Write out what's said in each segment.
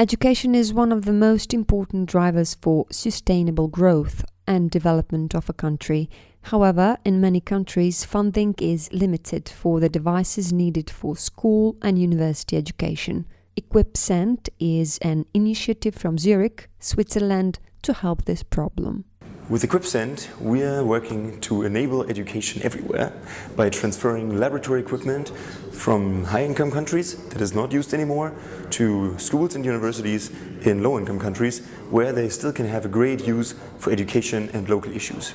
Education is one of the most important drivers for sustainable growth and development of a country. However, in many countries, funding is limited for the devices needed for school and university education. EquipSent is an initiative from Zurich, Switzerland, to help this problem. With EquipSent, we are working to enable education everywhere by transferring laboratory equipment from high-income countries that is not used anymore to schools and universities in low-income countries where they still can have a great use for education and local issues.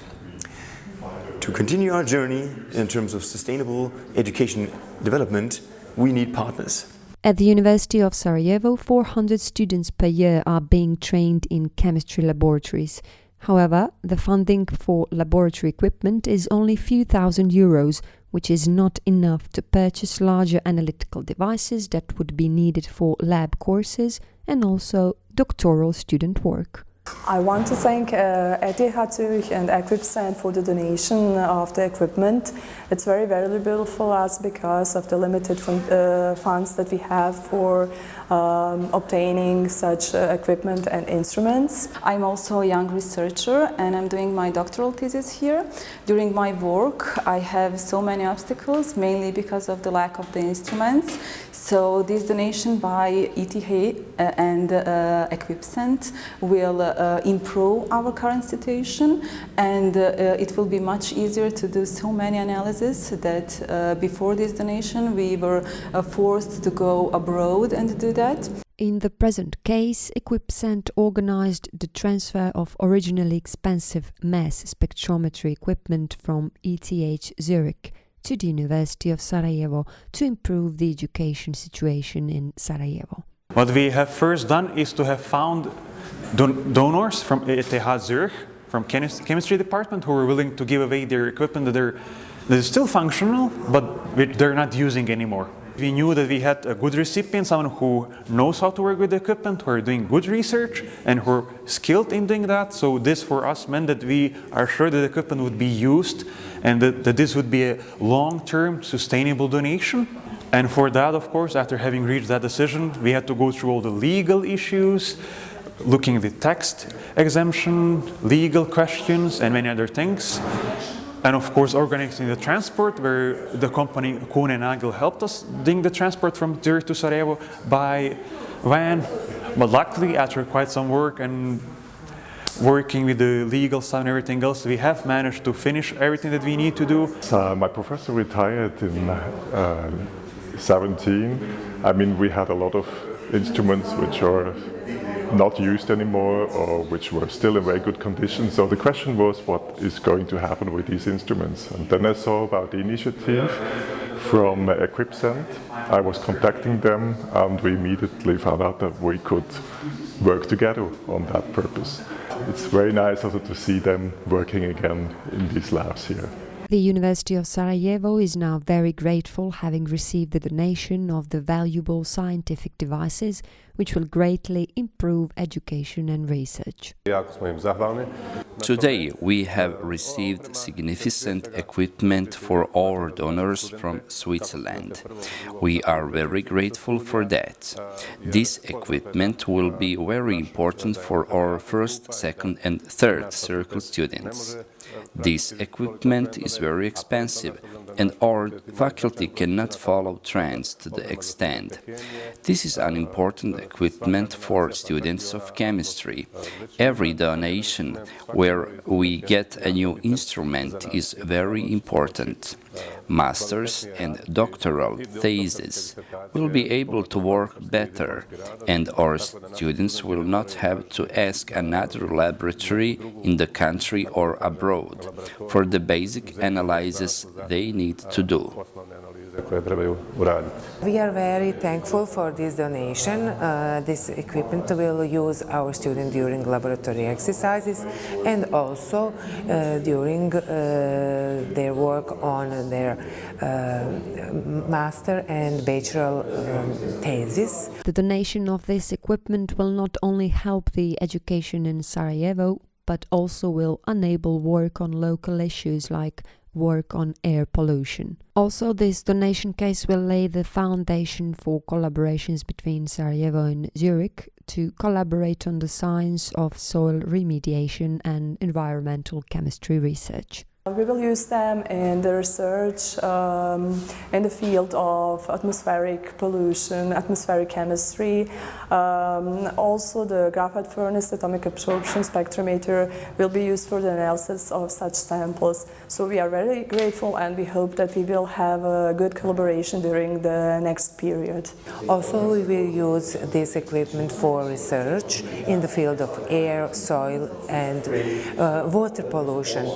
To continue our journey in terms of sustainable education development, we need partners. At the University of Sarajevo, 400 students per year are being trained in chemistry laboratories. However, the funding for laboratory equipment is only a few thousand euros, which is not enough to purchase larger analytical devices that would be needed for lab courses and also doctoral student work. I want to thank ETH Zurich and EquipSent for the donation of the equipment. It's very valuable for us because of the limited funds that we have for obtaining such equipment and instruments. I'm also a young researcher and I'm doing my doctoral thesis here. During my work I have so many obstacles, mainly because of the lack of the instruments. So this donation by ETH and EquipSent will improve our current situation, and it will be much easier to do so many analyses that before this donation we were forced to go abroad and do that. In the present case, EquipSent organized the transfer of originally expensive mass spectrometry equipment from ETH Zurich to the University of Sarajevo to improve the education situation in Sarajevo. What we have first done is to have found donors from ETH Zurich, from chemistry department, who were willing to give away their equipment that is still functional, but they're not using anymore. We knew that we had a good recipient, someone who knows how to work with the equipment, who are doing good research and who are skilled in doing that. So this for us meant that we are sure that the equipment would be used and that this would be a long-term sustainable donation. And for that, of course, after having reached that decision, we had to go through all the legal issues, looking at the text exemption, legal questions, and many other things. And of course, organizing the transport, where the company Kuhn & Nagel helped us doing the transport from Zurich to Sarajevo by van. But luckily, after quite some work and working with the legal stuff and everything else, we have managed to finish everything that we need to do. My professor retired in 17. I mean, we had a lot of instruments which are not used anymore or which were still in very good condition. So the question was, what is going to happen with these instruments? And then I saw about the initiative from EquipSent. I was contacting them and we immediately found out that we could work together on that purpose. It's very nice also to see them working again in these labs here. The University of Sarajevo is now very grateful, having received the donation of the valuable scientific devices, which will greatly improve education and research. Today we have received significant equipment for our donors from Switzerland. We are very grateful for that. This equipment will be very important for our first, second and third circle students. This equipment is very expensive and our faculty cannot follow trends to the extent. This is an important equipment for students of chemistry. Every donation where we get a new instrument is very important. Masters and doctoral theses will be able to work better, and our students will not have to ask another laboratory in the country or abroad for the basic analysis they need to do. We are very thankful for this donation. This equipment will use our students during laboratory exercises and also during their work on their master and bachelor thesis. The donation of this equipment will not only help the education in Sarajevo, but also will enable work on local issues like work on air pollution. Also, this donation case will lay the foundation for collaborations between Sarajevo and Zurich to collaborate on the science of soil remediation and environmental chemistry research. We will use them in the research in the field of atmospheric pollution, atmospheric chemistry. Also, the graphite furnace atomic absorption spectrometer will be used for the analysis of such samples. So we are very grateful, and we hope that we will have a good collaboration during the next period. Also, we will use this equipment for research in the field of air, soil and water pollution.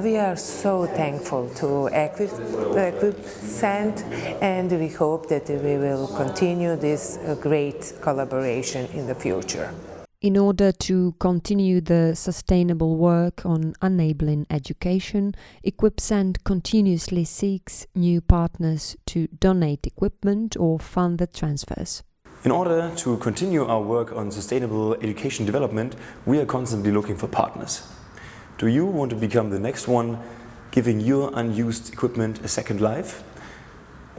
We are so thankful to EquipSent, and we hope that we will continue this great collaboration in the future. In order to continue the sustainable work on enabling education, EquipSent continuously seeks new partners to donate equipment or fund the transfers. In order to continue our work on sustainable education development, we are constantly looking for partners. Do you want to become the next one, giving your unused equipment a second life?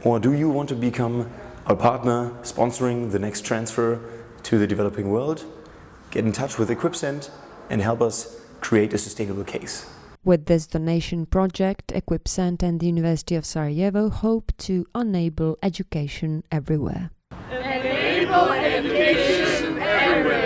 Or do you want to become a partner sponsoring the next transfer to the developing world? Get in touch with EquipSent and help us create a sustainable case. With this donation project, EquipSent and the University of Sarajevo hope to enable education everywhere. Enable education everywhere.